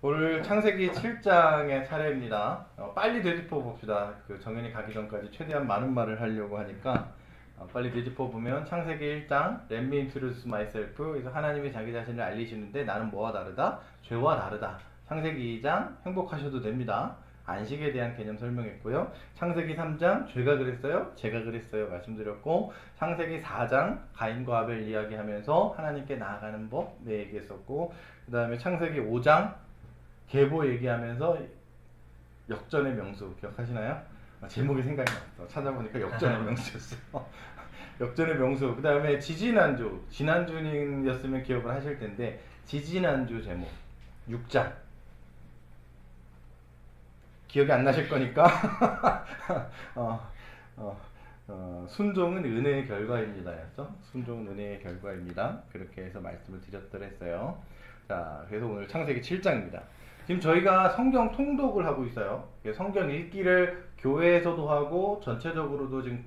오늘 창세기 7장의 차례입니다. 빨리 되짚어 봅시다. 정연이 가기 전까지 최대한 많은 말을 하려고 하니까 빨리 되짚어 보면 창세기 1장 Let me introduce myself. 그래서 하나님이 자기 자신을 알리시는데 나는 뭐와 다르다? 죄와 다르다. 창세기 2장 행복하셔도 됩니다. 안식에 대한 개념 설명했고요. 창세기 3장 죄가 그랬어요? 제가 그랬어요? 말씀드렸고, 창세기 4장 가인과 아벨 이야기하면서 하나님께 나아가는 법 얘기했었고, 그 다음에 창세기 5장 계보 얘기하면서 역전의 명수 기억하시나요? 제목이 생각이 났어. 찾아보니까 역전의 명수였어요. 역전의 명수. 그 다음에 지난주였으면 기억을 하실 텐데 지지난주 제목 6장 기억이 안 나실 거니까 순종은 은혜의 결과입니다. 순종은 은혜의 결과입니다. 그렇게 해서 말씀을 드렸더랬어요. 자, 그래서 오늘 창세기 7장입니다. 지금 저희가 성경 통독을 하고 있어요. 성경 읽기를 교회에서도 하고 전체적으로도 지금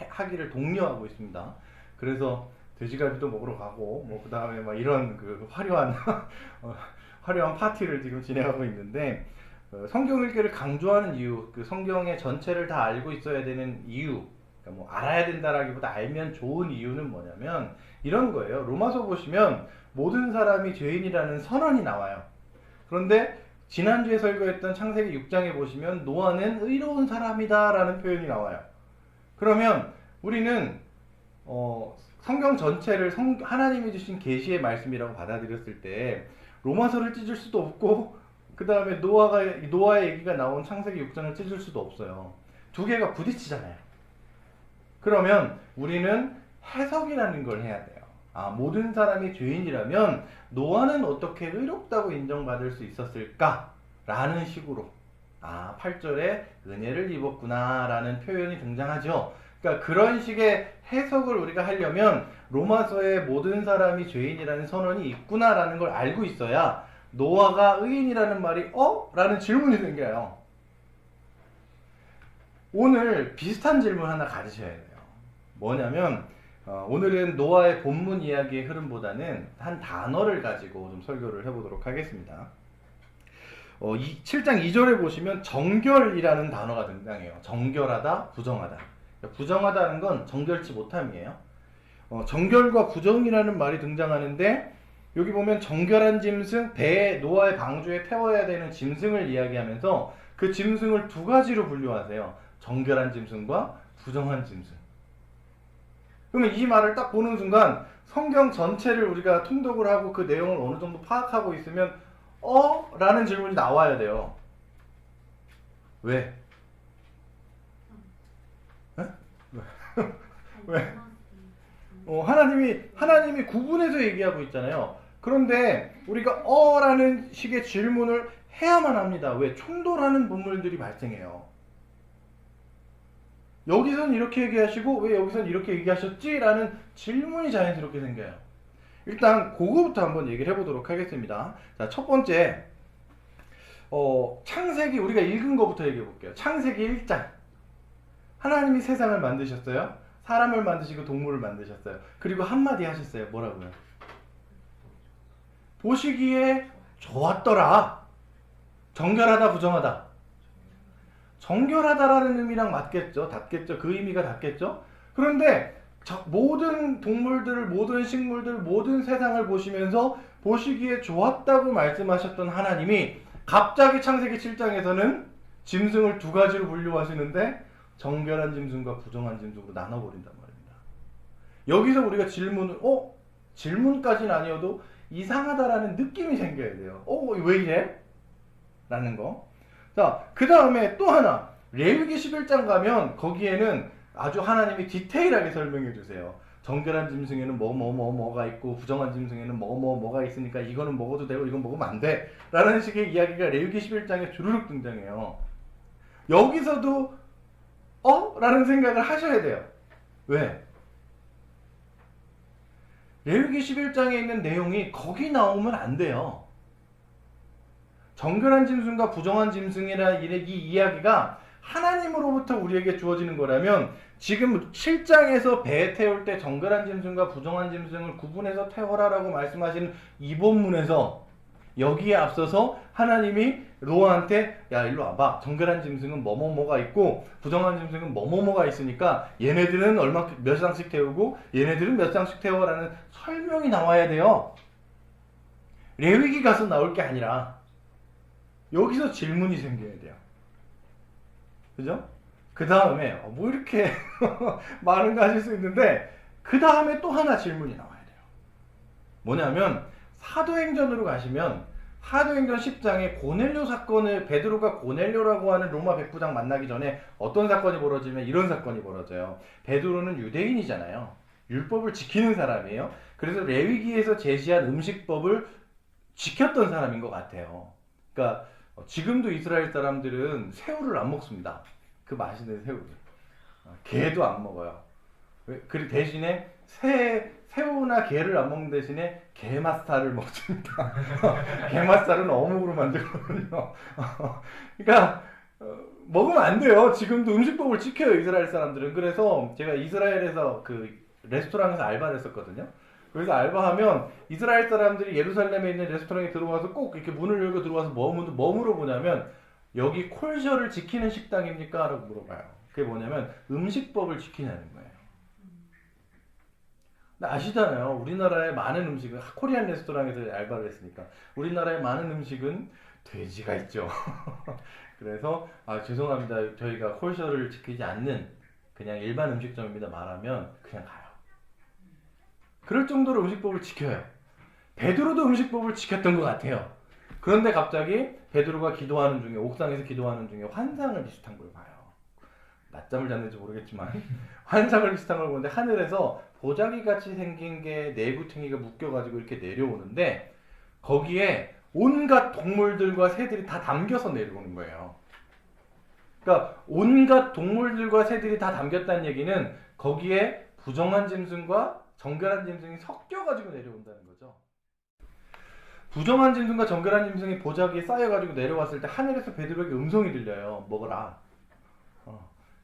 하기를 독려하고 있습니다. 그래서 돼지갈비도 먹으러 가고 그 다음에 막 이런 화려한 화려한 파티를 지금 진행하고 있는데, 성경 읽기를 강조하는 이유, 성경의 전체를 다 알고 있어야 되는 이유, 그러니까 알아야 된다라기보다 알면 좋은 이유는 뭐냐면 이런 거예요. 로마서 보시면 모든 사람이 죄인이라는 선언이 나와요. 그런데 지난주에 설교했던 창세기 6장에 보시면 노아는 의로운 사람이다 라는 표현이 나와요. 그러면 우리는 성경 전체를 하나님이 주신 계시의 말씀이라고 받아들였을 때 로마서를 찢을 수도 없고, 그 다음에 노아의 얘기가 나온 창세기 6장을 찢을 수도 없어요. 두 개가 부딪히잖아요. 그러면 우리는 해석이라는 걸 해야 돼요. 모든 사람이 죄인이라면 노아는 어떻게 의롭다고 인정받을 수 있었을까? 라는 식으로 8절에 은혜를 입었구나 라는 표현이 등장하죠. 그러니까 그런 식의 해석을 우리가 하려면 로마서에 모든 사람이 죄인이라는 선언이 있구나 라는 걸 알고 있어야 노아가 의인이라는 말이 라는 질문이 생겨요. 오늘 비슷한 질문 하나 가지셔야 돼요. 뭐냐면 오늘은 노아의 본문 이야기의 흐름보다는 한 단어를 가지고 좀 설교를 해보도록 하겠습니다. 7장 2절에 보시면 정결이라는 단어가 등장해요. 정결하다, 부정하다. 부정하다는 건 정결치 못함이에요. 정결과 부정이라는 말이 등장하는데, 여기 보면 정결한 짐승, 노아의 방주에 태워야 되는 짐승을 이야기하면서 그 짐승을 두 가지로 분류하세요. 정결한 짐승과 부정한 짐승. 그러면 이 말을 딱 보는 순간 성경 전체를 우리가 통독을 하고 그 내용을 어느 정도 파악하고 있으면 라는 질문이 나와야 돼요. 왜? 왜? 하나님이 구분해서 얘기하고 있잖아요. 그런데 우리가 라는 식의 질문을 해야만 합니다. 왜? 충돌하는 본문들이 발생해요. 여기선 이렇게 얘기하시고 왜 여기선 이렇게 얘기하셨지? 라는 질문이 자연스럽게 생겨요. 일단 그거부터 한번 얘기를 해보도록 하겠습니다. 자, 첫 번째 창세기 우리가 읽은 거부터 얘기해 볼게요. 창세기 1장 하나님이 세상을 만드셨어요. 사람을 만드시고 동물을 만드셨어요. 그리고 한마디 하셨어요. 뭐라고요? 보시기에 좋았더라. 정결하다, 부정하다. 정결하다라는 의미랑 맞겠죠. 닿겠죠. 그 의미가 닿겠죠. 그런데 모든 동물들을, 모든 식물들, 모든 세상을 보시면서 보시기에 좋았다고 말씀하셨던 하나님이 갑자기 창세기 7장에서는 짐승을 두 가지로 분류하시는데 정결한 짐승과 부정한 짐승으로 나눠버린단 말입니다. 여기서 우리가 질문까지는 아니어도 이상하다라는 느낌이 생겨야 돼요. 왜 이래? 라는 거. 자, 그 다음에 또 하나, 레위기 11장 가면 거기에는 아주 하나님이 디테일하게 설명해 주세요. 정결한 짐승에는 뭐가 있고 부정한 짐승에는 뭐가 있으니까 이거는 먹어도 되고 이건 먹으면 안 돼 라는 식의 이야기가 레위기 11장에 주르륵 등장해요. 여기서도 라는 생각을 하셔야 돼요. 왜? 레위기 11장에 있는 내용이 거기 나오면 안 돼요. 정결한 짐승과 부정한 짐승이라 이 이야기가 하나님으로부터 우리에게 주어지는 거라면 지금 7장에서 배에 태울 때 정결한 짐승과 부정한 짐승을 구분해서 태워라라고 말씀하시는 이 본문에서 여기에 앞서서 하나님이 노아한테 야 일로 와봐. 정결한 짐승은 뭐뭐뭐가 있고 부정한 짐승은 뭐뭐뭐가 있으니까 얘네들은 얼마 몇 쌍씩 태우고 얘네들은 몇 쌍씩 태워라는 설명이 나와야 돼요. 레위기 가서 나올 게 아니라 여기서 질문이 생겨야 돼요. 그죠? 그 다음에 뭐 이렇게 많은 거 하실 수 있는데 그 다음에 또 하나 질문이 나와야 돼요. 뭐냐면 사도행전으로 가시면 사도행전 10장에 고넬료 사건을 베드로가 고넬료라고 하는 로마 백부장 만나기 전에 어떤 사건이 벌어지면 이런 사건이 벌어져요. 베드로는 유대인이잖아요. 율법을 지키는 사람이에요. 그래서 레위기에서 제시한 음식법을 지켰던 사람인 것 같아요. 그러니까 지금도 이스라엘 사람들은 새우를 안 먹습니다. 그 맛있는 새우를. 게도 안 먹어요. 그 대신에 새우나 게를 안 먹는 대신에 게맛살을 먹습니다. 게맛살은 어묵으로 만들거든요. 그러니까 먹으면 안 돼요. 지금도 음식법을 지켜요, 이스라엘 사람들은. 그래서 제가 이스라엘에서 그 레스토랑에서 알바를 했었거든요. 그래서 알바하면 이스라엘 사람들이 예루살렘에 있는 레스토랑에 들어와서 꼭 이렇게 문을 열고 들어와서 뭐 물어보냐면 여기 콜셔를 지키는 식당입니까? 라고 물어봐요. 그게 뭐냐면 음식법을 지키냐는 거예요. 아시잖아요. 우리나라의 많은 음식은 코리안 레스토랑에서 알바를 했으니까 우리나라의 많은 음식은 돼지가 있죠. 그래서 죄송합니다. 저희가 콜셔를 지키지 않는 그냥 일반 음식점입니다. 말하면 그냥 가요. 그럴 정도로 음식법을 지켜요. 베드로도 음식법을 지켰던 것 같아요. 그런데 갑자기 베드로가 기도하는 중에 옥상에서 기도하는 중에 환상을 비슷한 걸 봐요. 낮잠을 잤는지 모르겠지만 환상을 비슷한 걸 보는데 하늘에서 보자기 같이 생긴 게 내구탱이가 묶여가지고 이렇게 내려오는데 거기에 온갖 동물들과 새들이 다 담겨서 내려오는 거예요. 그러니까 온갖 동물들과 새들이 다 담겼다는 얘기는 거기에 부정한 짐승과 정결한 짐승이 섞여가지고 내려온다는 거죠. 부정한 짐승과 정결한 짐승이 보자기에 쌓여가지고 내려왔을 때 하늘에서 베드로에게 음성이 들려요. 먹어라.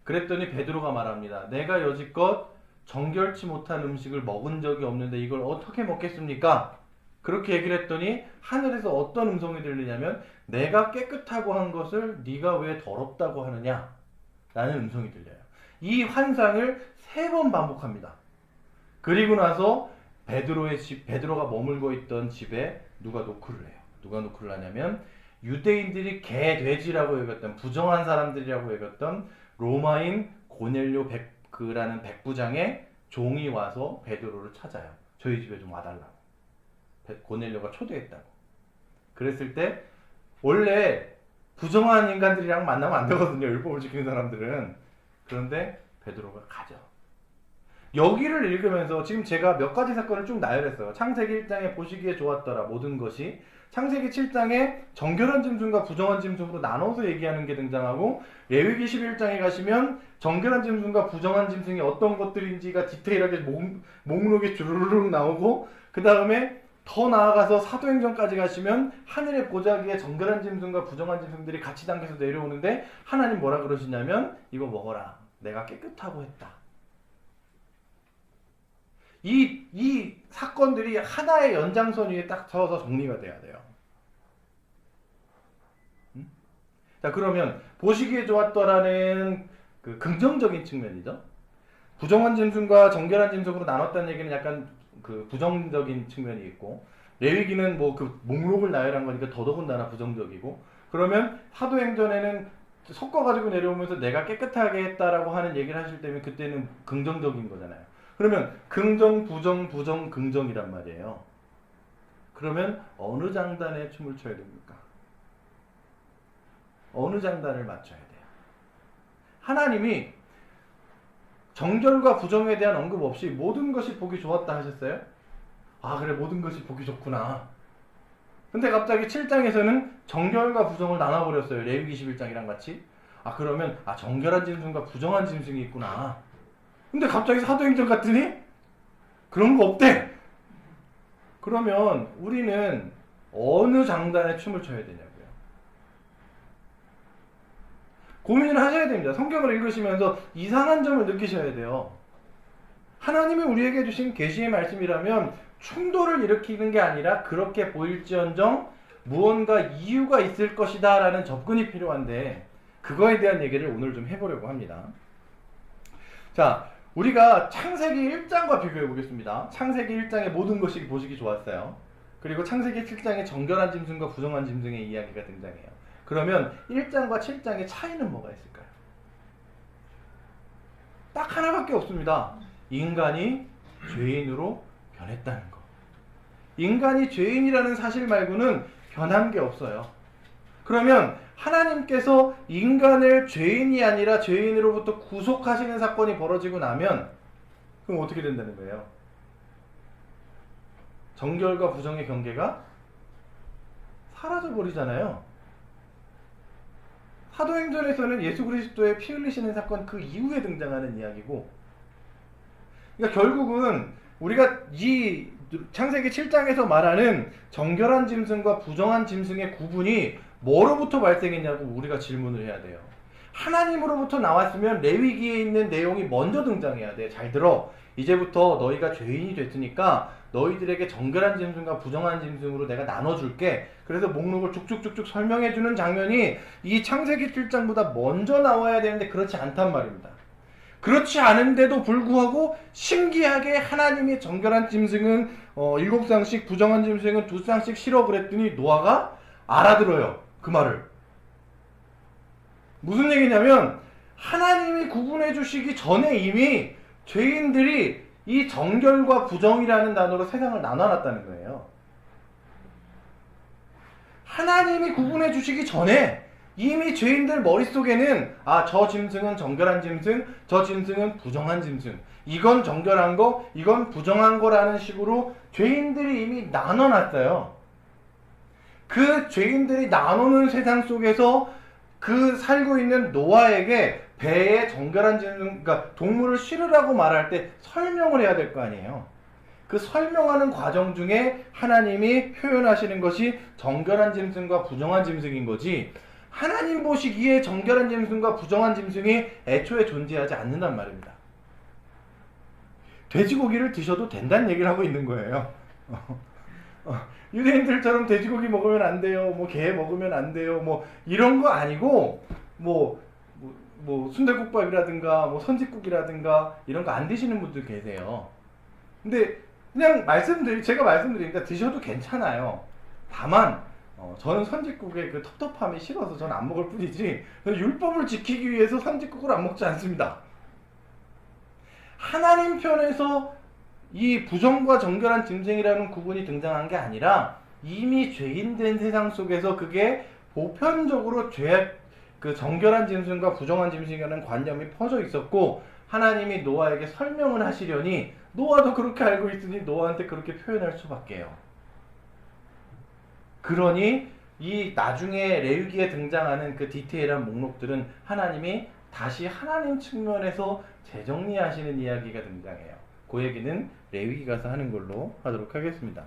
그랬더니 베드로가 말합니다. 내가 여지껏 정결치 못한 음식을 먹은 적이 없는데 이걸 어떻게 먹겠습니까? 그렇게 얘기를 했더니 하늘에서 어떤 음성이 들리냐면 내가 깨끗하고 한 것을 네가 왜 더럽다고 하느냐? 라는 음성이 들려요. 이 환상을 3번 반복합니다. 그리고 나서 베드로가 머물고 있던 집에 누가 노크를 해요. 누가 노크를 하냐면 유대인들이 개, 돼지라고 여겼던 부정한 사람들이라고 여겼던 로마인 고넬료 그라는 백부장의 종이 와서 베드로를 찾아요. 저희 집에 좀 와달라고. 고넬료가 초대했다고. 그랬을 때 원래 부정한 인간들이랑 만나면 안 되거든요. 율법을 지키는 사람들은. 그런데 베드로가 가죠. 여기를 읽으면서 지금 제가 몇 가지 사건을 쭉 나열했어요. 창세기 1장에 보시기에 좋았더라 모든 것이, 창세기 7장에 정결한 짐승과 부정한 짐승으로 나눠서 얘기하는 게 등장하고, 레위기 11장에 가시면 정결한 짐승과 부정한 짐승이 어떤 것들인지가 디테일하게 목록이 주르륵 나오고, 그 다음에 더 나아가서 사도행전까지 가시면 하늘의 보자기에 정결한 짐승과 부정한 짐승들이 같이 담겨서 내려오는데 하나님 뭐라 그러시냐면 이거 먹어라. 내가 깨끗하고 했다. 이 사건들이 하나의 연장선 위에 딱 서서 정리가 돼야 돼요. 자, 그러면 보시기에 좋았더라는 그 긍정적인 측면이죠. 부정한 짐승과 정결한 짐승으로 나눴다는 얘기는 약간 그 부정적인 측면이 있고, 레위기는 뭐 그 목록을 나열한 거니까 더더군다나 부정적이고, 그러면 사도행전에는 섞어가지고 내려오면서 내가 깨끗하게 했다라고 하는 얘기를 하실 때면 그때는 긍정적인 거잖아요. 그러면 긍정, 부정, 부정, 긍정이란 말이에요. 그러면 어느 장단에 춤을 춰야 됩니까? 어느 장단을 맞춰야 돼요? 하나님이 정결과 부정에 대한 언급 없이 모든 것이 보기 좋았다 하셨어요? 아, 그래, 모든 것이 보기 좋구나. 근데 갑자기 7장에서는 정결과 부정을 나눠버렸어요. 레위기 21장이랑 같이. 아, 그러면 정결한 짐승과 부정한 짐승이 있구나. 근데 갑자기 사도행전 갔더니 그런 거 없대. 그러면 우리는 어느 장단에 춤을 춰야 되냐고요. 고민을 하셔야 됩니다. 성경을 읽으시면서 이상한 점을 느끼셔야 돼요. 하나님이 우리에게 주신 계시의 말씀이라면 충돌을 일으키는 게 아니라 그렇게 보일지언정 무언가 이유가 있을 것이다 라는 접근이 필요한데 그거에 대한 얘기를 오늘 좀 해보려고 합니다. 자, 우리가 창세기 1장과 비교해 보겠습니다. 창세기 1장의 모든 것이 보시기 좋았어요. 그리고 창세기 7장에 정결한 짐승과 부정한 짐승의 이야기가 등장해요. 그러면 1장과 7장의 차이는 뭐가 있을까요? 딱 하나밖에 없습니다. 인간이 죄인으로 변했다는 거. 인간이 죄인이라는 사실 말고는 변한 게 없어요. 그러면 하나님께서 인간을 죄인이 아니라 죄인으로부터 구속하시는 사건이 벌어지고 나면 그럼 어떻게 된다는 거예요? 정결과 부정의 경계가 사라져버리잖아요. 사도행전에서는 예수 그리스도의 피 흘리시는 사건 그 이후에 등장하는 이야기고, 그러니까 결국은 우리가 이 창세기 7장에서 말하는 정결한 짐승과 부정한 짐승의 구분이 뭐로부터 발생했냐고 우리가 질문을 해야 돼요. 하나님으로부터 나왔으면 레위기에 있는 내용이 먼저 등장해야 돼. 잘 들어. 이제부터 너희가 죄인이 됐으니까 너희들에게 정결한 짐승과 부정한 짐승으로 내가 나눠줄게. 그래서 목록을 쭉쭉쭉쭉 설명해주는 장면이 이 창세기 7장보다 먼저 나와야 되는데 그렇지 않단 말입니다. 그렇지 않은데도 불구하고 신기하게 하나님이 정결한 짐승은 7쌍씩, 부정한 짐승은 2쌍씩 실어 그랬더니 노아가 알아들어요. 그 말을. 무슨 얘기냐면 하나님이 구분해 주시기 전에 이미 죄인들이 이 정결과 부정이라는 단어로 세상을 나눠놨다는 거예요. 하나님이 구분해 주시기 전에 이미 죄인들 머릿속에는 저 짐승은 정결한 짐승, 저 짐승은 부정한 짐승, 이건 정결한 거, 이건 부정한 거라는 식으로 죄인들이 이미 나눠놨어요. 그 죄인들이 나누는 세상 속에서 그 살고 있는 노아에게 배에 정결한 짐승, 그러니까 동물을 실으라고 말할 때 설명을 해야 될 거 아니에요. 그 설명하는 과정 중에 하나님이 표현하시는 것이 정결한 짐승과 부정한 짐승인 거지, 하나님 보시기에 정결한 짐승과 부정한 짐승이 애초에 존재하지 않는단 말입니다. 돼지고기를 드셔도 된다는 얘기를 하고 있는 거예요. 유대인들처럼 돼지고기 먹으면 안 돼요, 뭐 게 먹으면 안 돼요, 뭐 이런 거 아니고 뭐 순대국밥이라든가 뭐 선짓국이라든가 이런 거 안 드시는 분들 계세요. 근데 그냥 제가 말씀드리니까 드셔도 괜찮아요. 다만 저는 선짓국의 그 텁텁함이 싫어서 저는 안 먹을 뿐이지 율법을 지키기 위해서 선짓국을 안 먹지 않습니다. 하나님 편에서 이 부정과 정결한 짐승이라는 구분이 등장한 게 아니라 이미 죄인된 세상 속에서 그게 보편적으로 그 정결한 짐승과 부정한 짐승이라는 관념이 퍼져 있었고, 하나님이 노아에게 설명을 하시려니 노아도 그렇게 알고 있으니 노아한테 그렇게 표현할 수밖에요. 그러니 이 나중에 레위기에 등장하는 그 디테일한 목록들은 하나님이 다시 하나님 측면에서 재정리하시는 이야기가 등장해요. 그 얘기는 레위기 가서 하는 걸로 하도록 하겠습니다.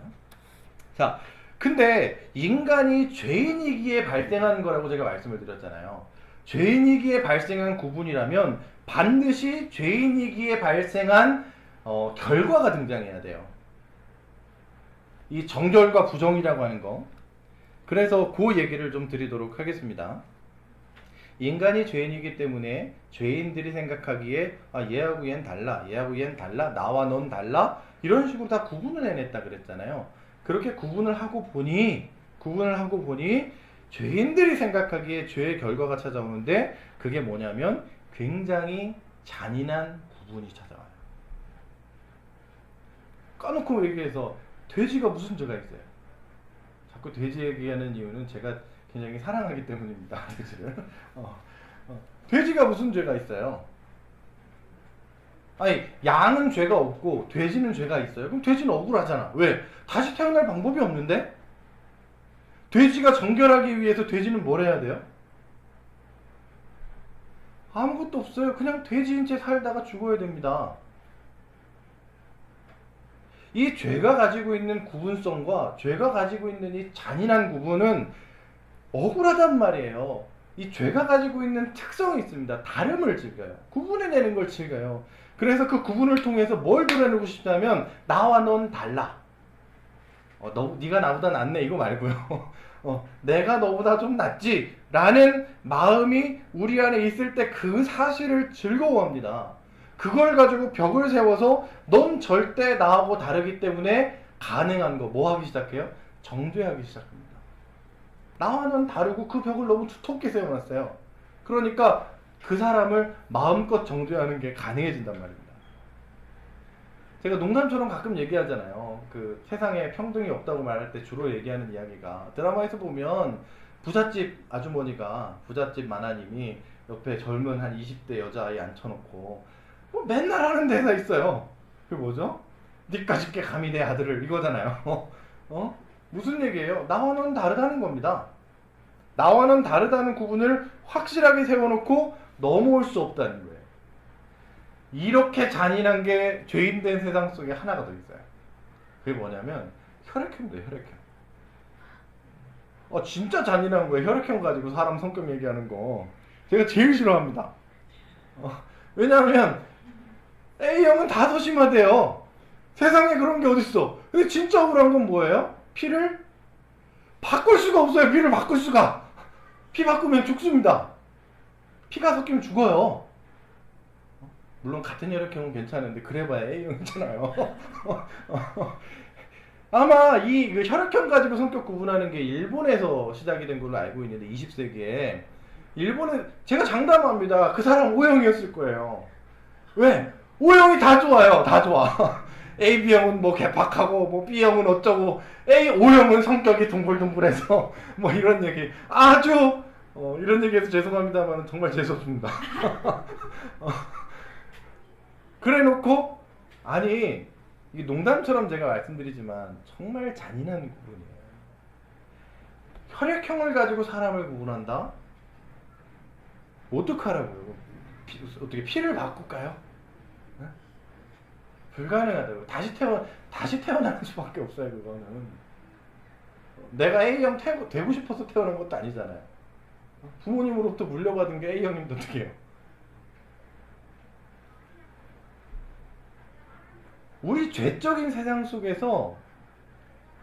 자, 근데 인간이 죄인이기에 발생한 거라고 제가 말씀을 드렸잖아요. 죄인이기에 발생한 구분이라면 반드시 죄인이기에 발생한 결과가 등장해야 돼요. 이 정결과 부정이라고 하는 거. 그래서 그 얘기를 좀 드리도록 하겠습니다. 인간이 죄인이기 때문에 죄인들이 생각하기에 얘하고 얜 달라, 얘하고 얜 달라, 나와 넌 달라, 이런 식으로 다 구분을 해냈다 그랬잖아요. 그렇게 구분을 하고 보니 죄인들이 생각하기에 죄의 결과가 찾아오는데 그게 뭐냐면 굉장히 잔인한 구분이 찾아와요. 까놓고 얘기해서 돼지가 무슨 죄가 있어요? 자꾸 돼지 얘기하는 이유는 제가 굉장히 사랑하기 때문입니다. 돼지를. 돼지가 무슨 죄가 있어요? 아니, 양은 죄가 없고 돼지는 죄가 있어요. 그럼 돼지는 억울하잖아. 왜? 다시 태어날 방법이 없는데? 돼지가 정결하기 위해서 돼지는 뭘 해야 돼요? 아무것도 없어요. 그냥 돼지인 채 살다가 죽어야 됩니다. 이 죄가 가지고 있는 구분성과 죄가 가지고 있는 이 잔인한 구분은 억울하단 말이에요. 이 죄가 가지고 있는 특성이 있습니다. 다름을 즐겨요. 구분해내는 걸 즐겨요. 그래서 그 구분을 통해서 뭘 드러내고 싶다면 나와 넌 달라. 네가 나보다 낫네 이거 말고요. 내가 너보다 좀 낫지 라는 마음이 우리 안에 있을 때 그 사실을 즐거워합니다. 그걸 가지고 벽을 세워서 넌 절대 나하고 다르기 때문에 가능한 거 뭐 하기 시작해요? 정죄하기 시작합니다. 나와는 다르고 그 벽을 너무 두텁게 세워놨어요. 그러니까 그 사람을 마음껏 정죄하는 게 가능해진단 말입니다. 제가 농담처럼 가끔 얘기하잖아요. 그 세상에 평등이 없다고 말할 때 주로 얘기하는 이야기가, 드라마에서 보면 부잣집 아주머니가, 부잣집 마나님이 옆에 젊은 한 20대 여자아이 앉혀놓고 뭐 맨날 하는 대사 있어요. 그게 뭐죠? 니까짓 게 감히 내 아들을, 이거잖아요. 무슨 얘기예요? 나와는 다르다는 겁니다. 나와는 다르다는 구분을 확실하게 세워놓고 넘어올 수 없다는 거예요. 이렇게 잔인한 게 죄인된 세상 속에 하나가 더 있어요. 그게 뭐냐면 혈액형이에요. 혈액형. 진짜 잔인한 거예요. 혈액형 가지고 사람 성격 얘기하는 거 제가 제일 싫어합니다. 왜냐하면 A형은 다 소심하대요. 세상에 그런 게 어딨어. 근데 진짜 억울한 건 뭐예요? 피를 바꿀 수가 없어요. 피를 바꿀 수가. 피 바꾸면 죽습니다. 피가 섞이면 죽어요. 물론 같은 혈액형은 괜찮은데 그래봐야 A형이잖아요. 아마 이 혈액형 가지고 성격 구분하는 게 일본에서 시작이 된 걸로 알고 있는데, 20세기에 일본에, 제가 장담합니다. 그 사람 O형이었을 거예요. 왜? O형이 다 좋아요. 다 좋아. AB형은 뭐 개팍하고 뭐 B형은 어쩌고, O형은 성격이 동글동글해서 뭐 이런 얘기 아주 이런 얘기해서 죄송합니다만 정말 재수없습니다. 그래놓고, 아니 이게 농담처럼 제가 말씀드리지만 정말 잔인한 구분이에요. 혈액형을 가지고 사람을 구분한다? 어떡하라고요? 어떻게 피를 바꿀까요? 네? 불가능하다고. 다시 태어나는 수밖에 없어요. 그거는 내가 A형 되고 싶어서 태어난 것도 아니잖아요. 부모님으로부터 물려받은 게 A형인데 어떻게 해요? 우리 죄적인 세상 속에서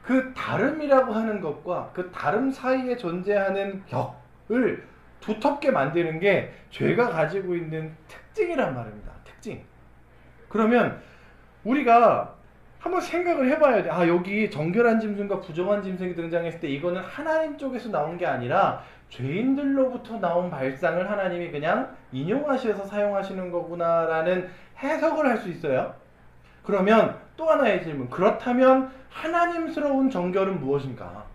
그 다름이라고 하는 것과 그 다름 사이에 존재하는 벽을 두텁게 만드는 게 죄가 가지고 있는 특징이란 말입니다. 특징. 그러면 우리가 한번 생각을 해봐야 돼. 여기 정결한 짐승과 부정한 짐승이 등장했을 때 이거는 하나님 쪽에서 나온 게 아니라 죄인들로부터 나온 발상을 하나님이 그냥 인용하셔서 사용하시는 거구나라는 해석을 할 수 있어요. 그러면 또 하나의 질문. 그렇다면 하나님스러운 정결은 무엇인가?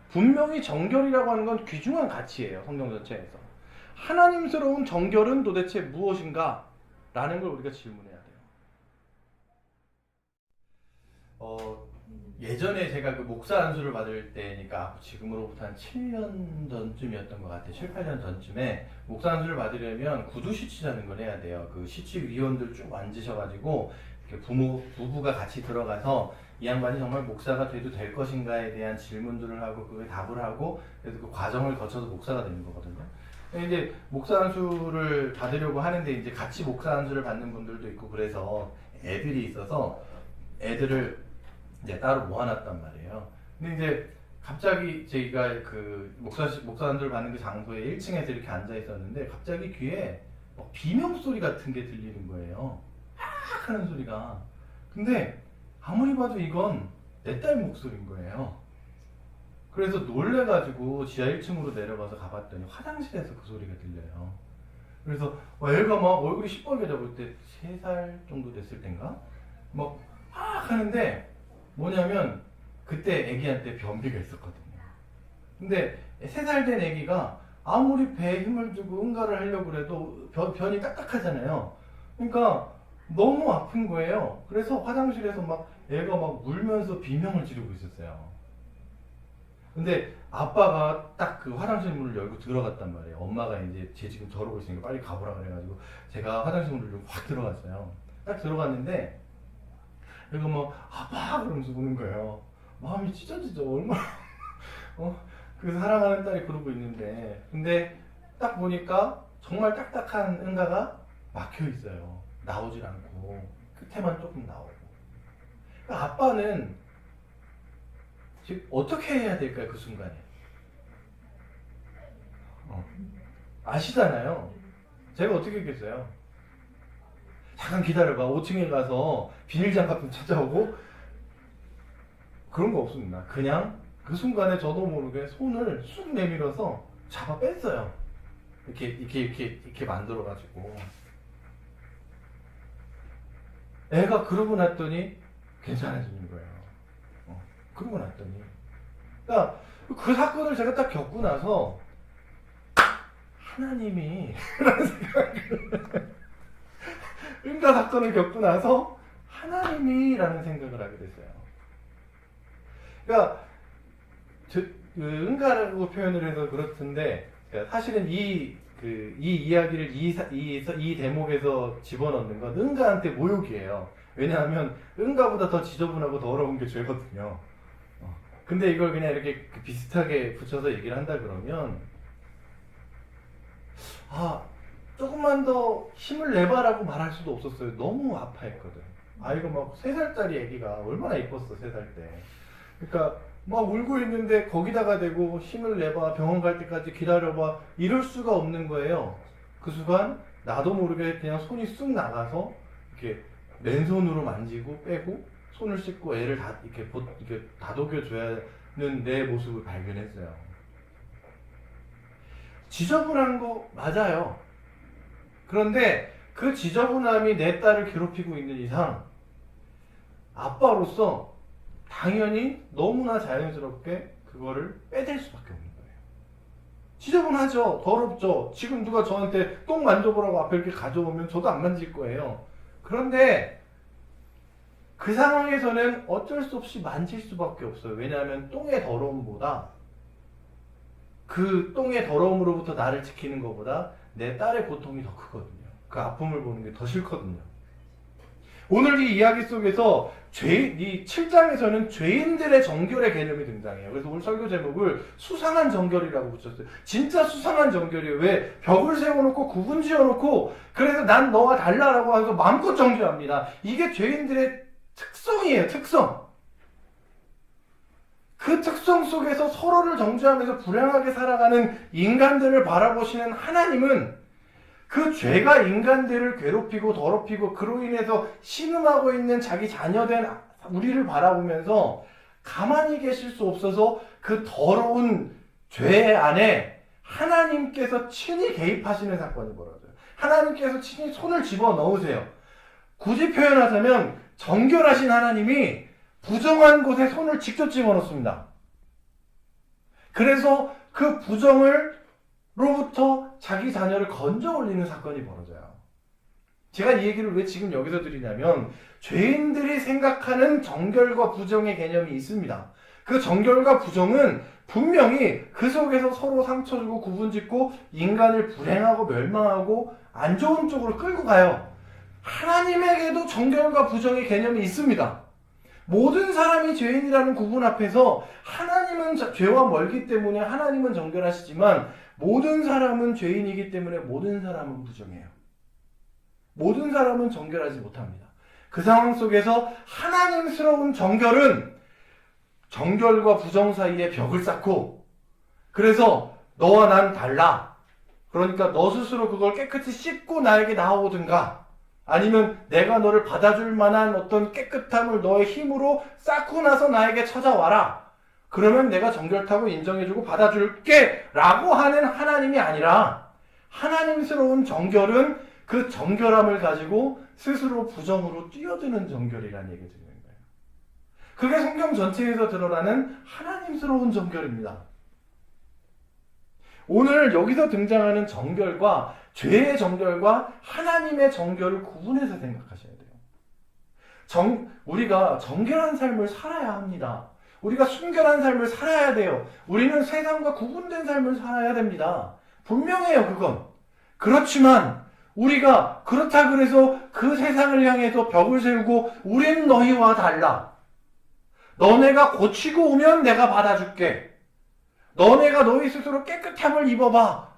분명히 정결이라고 하는 건 귀중한 가치예요. 성경 전체에서. 하나님스러운 정결은 도대체 무엇인가? 라는 걸 우리가 질문해야 돼요. 예전에 제가 그 목사 안수를 받을 때니까 지금으로부터 한 7년 전쯤이었던 것 같아요. 7, 8년 전쯤에 목사 안수를 받으려면 구두 시치라는 걸 해야 돼요. 그 시치위원들 쭉 앉으셔가지고 이렇게 부부가 같이 들어가서 이 양반이 정말 목사가 돼도 될 것인가에 대한 질문들을 하고 그걸 답을 하고, 그래서 그 과정을 거쳐서 목사가 되는 거거든요. 이제 목사 안수를 받으려고 하는데 이제 같이 목사 안수를 받는 분들도 있고, 그래서 애들이 있어서 애들을 이제 따로 모아놨단 말이에요. 근데 이제 갑자기 저희가 그 목사님들 받는 그 장소에 1층에서 이렇게 앉아 있었는데 갑자기 귀에 비명 소리 같은 게 들리는 거예요. 악 하는 소리가. 근데 아무리 봐도 이건 내 딸 목소리인 거예요. 그래서 놀래가지고 지하 1층으로 내려가서 가봤더니 화장실에서 그 소리가 들려요. 그래서 애가 막 얼굴이 시뻘개져 볼 때 3살 정도 됐을 땐가? 막 하는데 뭐냐면 그때 애기한테 변비가 있었거든요. 근데 3살 된 애기가 아무리 배에 힘을 주고 응가를 하려고 해도 변이 딱딱하잖아요. 그러니까 너무 아픈 거예요. 그래서 화장실에서 막 애가 막 울면서 비명을 지르고 있었어요. 근데 아빠가 딱 그 화장실 문을 열고 들어갔단 말이에요. 엄마가 이제 쟤 지금 저러고 있으니까 빨리 가보라 그래가지고 제가 화장실 문을 열고 확 들어갔어요. 딱 들어갔는데 애가 막 아빠 그러면서 우는 거예요. 마음이 찢어지죠. 얼마나 그 사랑하는 딸이 그러고 있는데. 근데 딱 보니까 정말 딱딱한 응가가 막혀 있어요. 나오질 않고 끝에만 조금 나오고. 그러니까 아빠는 지금 어떻게 해야 될까요? 그 순간에. 아시잖아요. 제가 어떻게 했겠어요? 잠깐 기다려봐. 5층에 가서 비닐장갑 좀 찾아오고 그런 거 없습니다. 그냥 그 순간에 저도 모르게 손을 쑥 내밀어서 잡아 뺐어요. 이렇게 만들어가지고. 애가 그러고 났더니 괜찮아지는 거예요. 그러고 났더니. 그러니까 그 사건을 제가 딱 겪고 나서 하나님이 라는 생각을 응가 사건을 겪고 나서 하나님이라는 생각을 하게 됐어요. 그러니까 응가라고 표현을 해서 그렇던데 사실은 이 이야기를 이 대목에서 집어넣는 건 응가한테 모욕이에요. 왜냐하면 응가보다 더 지저분하고 더러운 게 죄거든요. 근데 이걸 그냥 이렇게 비슷하게 붙여서 얘기를 한다 그러면 조금만 더 힘을 내봐라고 말할 수도 없었어요. 너무 아파했거든. 아이가 막 3살짜리 애기가 얼마나 이뻤어 3살 때. 그러니까 막 울고 있는데 거기다가 대고 힘을 내봐, 병원 갈 때까지 기다려봐, 이럴 수가 없는 거예요. 그 순간 나도 모르게 그냥 손이 쑥 나가서 이렇게 맨손으로 만지고 빼고 손을 씻고 애를 이렇게 다독여줘야 하는 내 모습을 발견했어요. 지저분한 거 맞아요. 그런데 그 지저분함이 내 딸을 괴롭히고 있는 이상 아빠로서 당연히 너무나 자연스럽게 그거를 빼댈 수밖에 없는 거예요. 지저분하죠. 더럽죠. 지금 누가 저한테 똥 만져보라고 앞에 이렇게 가져오면 저도 안 만질 거예요. 그런데 그 상황에서는 어쩔 수 없이 만질 수밖에 없어요. 왜냐하면 똥의 더러움보다 그 똥의 더러움으로부터 나를 지키는 것보다 내 딸의 고통이 더 크거든요. 그 아픔을 보는 게 더 싫거든요. 오늘 이 이야기 속에서 이 7장에서는 죄인들의 정결의 개념이 등장해요. 그래서 오늘 설교 제목을 수상한 정결이라고 붙였어요. 진짜 수상한 정결이에요. 왜? 벽을 세워놓고 구분 지어놓고 그래서 난 너와 달라라고 해서 마음껏 정결합니다. 이게 죄인들의 특성이에요. 특성. 그 특성 속에서 서로를 정죄하면서 불행하게 살아가는 인간들을 바라보시는 하나님은 그 죄가 인간들을 괴롭히고 더럽히고 그로 인해서 신음하고 있는 자기 자녀된 우리를 바라보면서 가만히 계실 수 없어서 그 더러운 죄 안에 하나님께서 친히 개입하시는 사건이 벌어져요. 하나님께서 친히 손을 집어넣으세요. 굳이 표현하자면 정결하신 하나님이 부정한 곳에 손을 직접 집어넣습니다. 그래서 그 부정으로부터 자기 자녀를 건져 올리는 사건이 벌어져요. 제가 이 얘기를 왜 지금 여기서 드리냐면 죄인들이 생각하는 정결과 부정의 개념이 있습니다. 그 정결과 부정은 분명히 그 속에서 서로 상처 주고 구분짓고 인간을 불행하고 멸망하고 안 좋은 쪽으로 끌고 가요. 하나님에게도 정결과 부정의 개념이 있습니다. 모든 사람이 죄인이라는 구분 앞에서 하나님은 죄와 멀기 때문에 하나님은 정결하시지만 모든 사람은 죄인이기 때문에 모든 사람은 부정해요. 모든 사람은 정결하지 못합니다. 그 상황 속에서 하나님스러운 정결은 정결과 부정 사이에 벽을 쌓고 그래서 너와 난 달라. 그러니까 너 스스로 그걸 깨끗이 씻고 나에게 나오든가 아니면 내가 너를 받아줄 만한 어떤 깨끗함을 너의 힘으로 쌓고 나서 나에게 찾아와라. 그러면 내가 정결타고 인정해주고 받아줄게 라고 하는 하나님이 아니라 하나님스러운 정결은 그 정결함을 가지고 스스로 부정으로 뛰어드는 정결이라는 얘기를 드리는 거예요. 그게 성경 전체에서 드러나는 하나님스러운 정결입니다. 오늘 여기서 등장하는 정결과 죄의 정결과 하나님의 정결을 구분해서 생각하셔야 돼요. 우리가 정결한 삶을 살아야 합니다. 우리가 순결한 삶을 살아야 돼요. 우리는 세상과 구분된 삶을 살아야 됩니다. 분명해요, 그건. 그렇지만 우리가 그렇다 그래서 그 세상을 향해서 벽을 세우고 우린 너희와 달라. 너네가 고치고 오면 내가 받아줄게. 너네가 너희 스스로 깨끗함을 입어봐.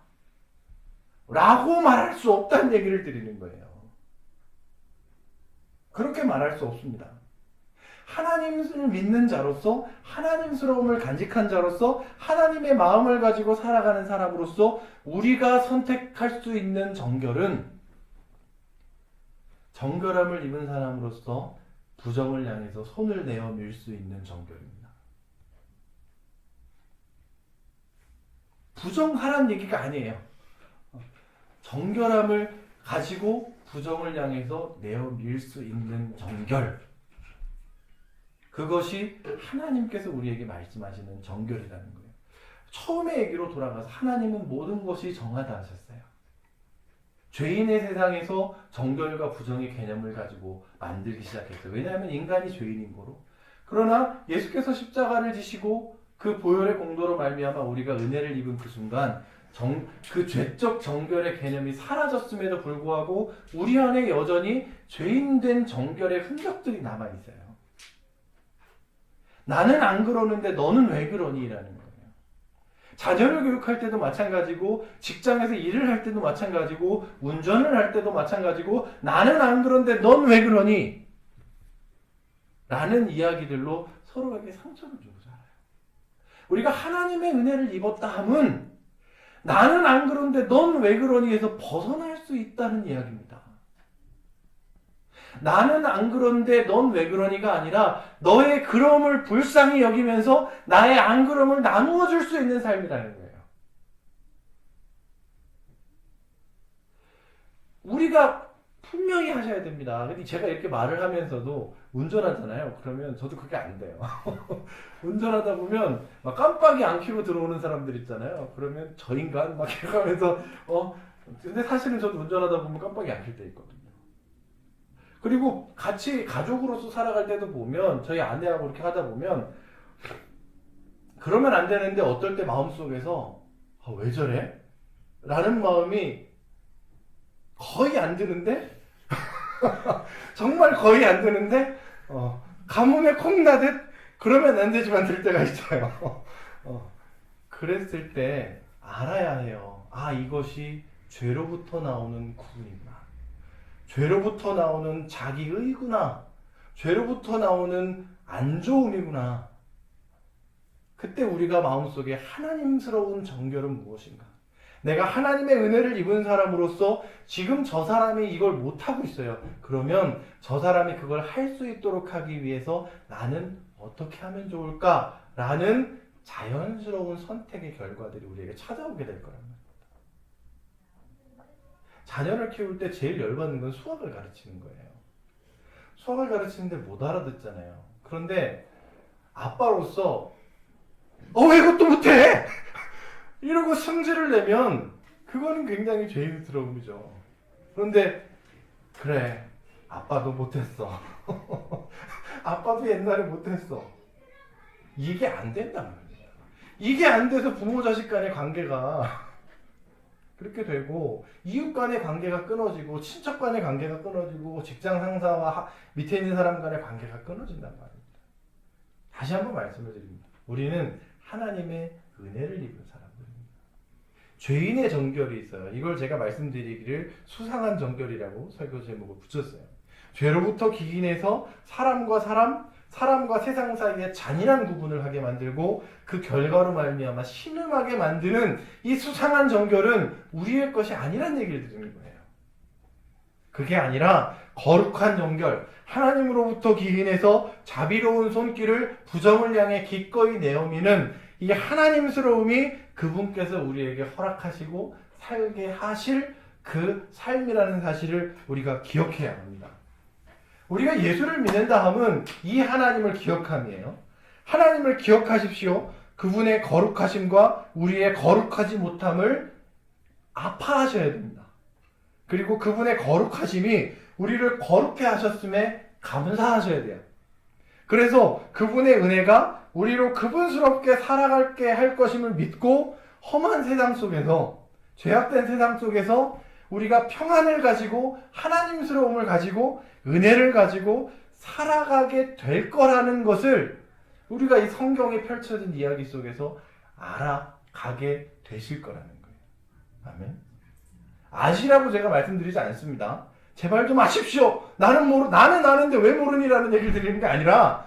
라고 말할 수 없다는 얘기를 드리는 거예요. 그렇게 말할 수 없습니다. 하나님을 믿는 자로서 하나님스러움을 간직한 자로서 하나님의 마음을 가지고 살아가는 사람으로서 우리가 선택할 수 있는 정결은 정결함을 입은 사람으로서 부정을 향해서 손을 내어 밀 수 있는 정결입니다. 부정하라는 얘기가 아니에요. 정결함을 가지고 부정을 향해서 내어 밀 수 있는 정결. 그것이 하나님께서 우리에게 말씀하시는 정결이라는 거예요. 처음의 얘기로 돌아가서 하나님은 모든 것이 정하다 하셨어요. 죄인의 세상에서 정결과 부정의 개념을 가지고 만들기 시작했어요. 왜냐하면 인간이 죄인인 거로. 그러나 예수께서 십자가를 지시고 그 보혈의 공로로 말미암아 우리가 은혜를 입은 그 순간 그 죄적 정결의 개념이 사라졌음에도 불구하고 우리 안에 여전히 죄인된 정결의 흔적들이 남아있어요. 나는 안 그러는데 너는 왜 그러니? 라는 거예요. 자녀를 교육할 때도 마찬가지고 직장에서 일을 할 때도 마찬가지고 운전을 할 때도 마찬가지고 나는 안 그런데 넌 왜 그러니? 라는 이야기들로 서로에게 상처를 주고 살아요. 우리가 하나님의 은혜를 입었다 함은 나는 안 그런데 넌 왜 그러니 해서 벗어날 수 있다는 이야기입니다. 나는 안 그런데 넌 왜 그러니가 아니라 너의 그럼을 불쌍히 여기면서 나의 안 그럼을 나누어 줄 수 있는 삶이라는 거예요. 우리가 분명히 하셔야 됩니다. 근데 제가 이렇게 말을 하면서도 운전하잖아요. 그러면 저도 그게 안 돼요. 운전하다 보면 막 깜빡이 안 켜고 들어오는 사람들 있잖아요. 그러면 저 인간 막 이렇게 하면서 근데 사실은 저도 운전하다 보면 깜빡이 안 켤 때 있거든요. 그리고 같이 가족으로서 살아갈 때도 보면 저희 아내하고 이렇게 하다 보면 그러면 안 되는데 어떨 때 마음속에서 왜 저래? 라는 마음이 거의 안 드는데 정말 거의 안 드는데 가뭄에 콩나듯 그러면 안 되지만 들 때가 있어요. 그랬을 때 알아야 해요. 이것이 죄로부터 나오는 구분이구나. 죄로부터 나오는 자기의구나. 죄로부터 나오는 안 좋음이구나. 그때 우리가 마음속에 하나님스러운 정결은 무엇인가? 내가 하나님의 은혜를 입은 사람으로서 지금 저 사람이 이걸 못하고 있어요. 그러면 저 사람이 그걸 할 수 있도록 하기 위해서 나는 어떻게 하면 좋을까? 라는 자연스러운 선택의 결과들이 우리에게 찾아오게 될 거란 말입니다. 자녀를 키울 때 제일 열받는 건 수학을 가르치는 거예요. 수학을 가르치는데 못 알아듣잖아요. 그런데 아빠로서 왜 이것도 못해? 이러고 승질을 내면 그거는 굉장히 죄인스러움이죠. 그런데 그래, 아빠도 못했어. 아빠도 옛날에 못했어. 이게 안 된단 말이에요. 이게 안 돼서 부모 자식 간의 관계가 그렇게 되고 이웃 간의 관계가 끊어지고 친척 간의 관계가 끊어지고 직장 상사와 밑에 있는 사람 간의 관계가 끊어진단 말입니다. 다시 한번 말씀을 드립니다. 우리는 하나님의 은혜를 입은 사람들입니다. 죄인의 정결이 있어요. 이걸 제가 말씀드리기를 수상한 정결이라고 설교 제목을 붙였어요. 죄로부터 기인해서 사람과 세상 사이에 잔인한 구분을 하게 만들고 그 결과로 말미암아 신음하게 만드는 이 수상한 정결은 우리의 것이 아니란 얘기를 드리는 거예요. 그게 아니라 거룩한 정결, 하나님으로부터 기인해서 자비로운 손길을 부정을 향해 기꺼이 내어미는 이 하나님스러움이 그분께서 우리에게 허락하시고 살게 하실 그 삶이라는 사실을 우리가 기억해야 합니다. 우리가 예수를 믿는다 함은 이 하나님을 기억함이에요. 하나님을 기억하십시오. 그분의 거룩하심과 우리의 거룩하지 못함을 아파하셔야 됩니다. 그리고 그분의 거룩하심이 우리를 거룩해 하셨음에 감사하셔야 돼요. 그래서 그분의 은혜가 우리로 그분스럽게 살아갈게 할 것임을 믿고 험한 세상 속에서, 죄악된 세상 속에서 우리가 평안을 가지고 하나님스러움을 가지고 은혜를 가지고 살아가게 될 거라는 것을 우리가 이 성경에 펼쳐진 이야기 속에서 알아가게 되실 거라는 거예요. 아멘. 아시라고 제가 말씀드리지 않습니다. 제발 좀 아십시오. 나는 아는데 왜 모르니라는 얘기를 드리는 게 아니라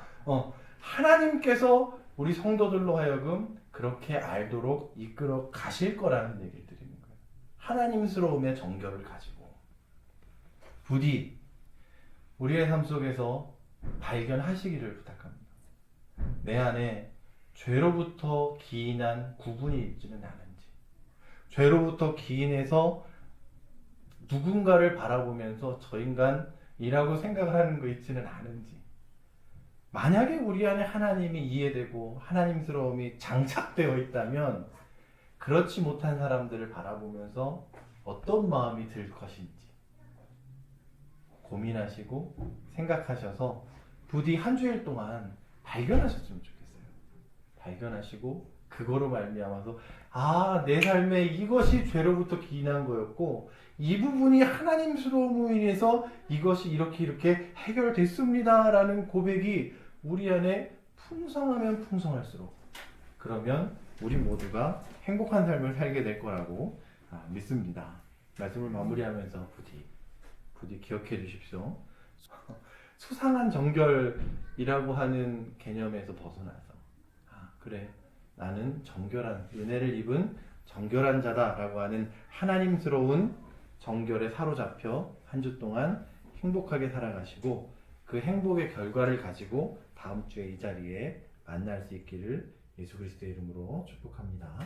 하나님께서 우리 성도들로 하여금 그렇게 알도록 이끌어 가실 거라는 얘기를 드리는 거예요. 하나님스러움의 정결을 가지고 부디 우리의 삶 속에서 발견하시기를 부탁합니다. 내 안에 죄로부터 기인한 구분이 있지는 않은지, 죄로부터 기인해서 누군가를 바라보면서 저 인간이라고 생각을 하는 거 있지는 않은지, 만약에 우리 안에 하나님이 이해되고 하나님스러움이 장착되어 있다면 그렇지 못한 사람들을 바라보면서 어떤 마음이 들 것인지 고민하시고 생각하셔서 부디 한 주일 동안 발견하셨으면 좋겠어요. 발견하시고 그거로 말미암아서 내 삶에 이것이 죄로부터 기인한 거였고 이 부분이 하나님스러움으로 인해서 이것이 이렇게 해결됐습니다 라는 고백이 우리 안에 풍성하면 풍성할수록 그러면 우리 모두가 행복한 삶을 살게 될 거라고 믿습니다. 말씀을 마무리하면서 부디 기억해 주십시오. 수상한 정결이라고 하는 개념에서 벗어나서 그래, 나는 정결한 은혜를 입은 정결한 자다라고 하는 하나님스러운 정결에 사로잡혀 한 주 동안 행복하게 살아가시고 그 행복의 결과를 가지고 다음 주에 이 자리에 만날 수 있기를 예수 그리스도의 이름으로 축복합니다.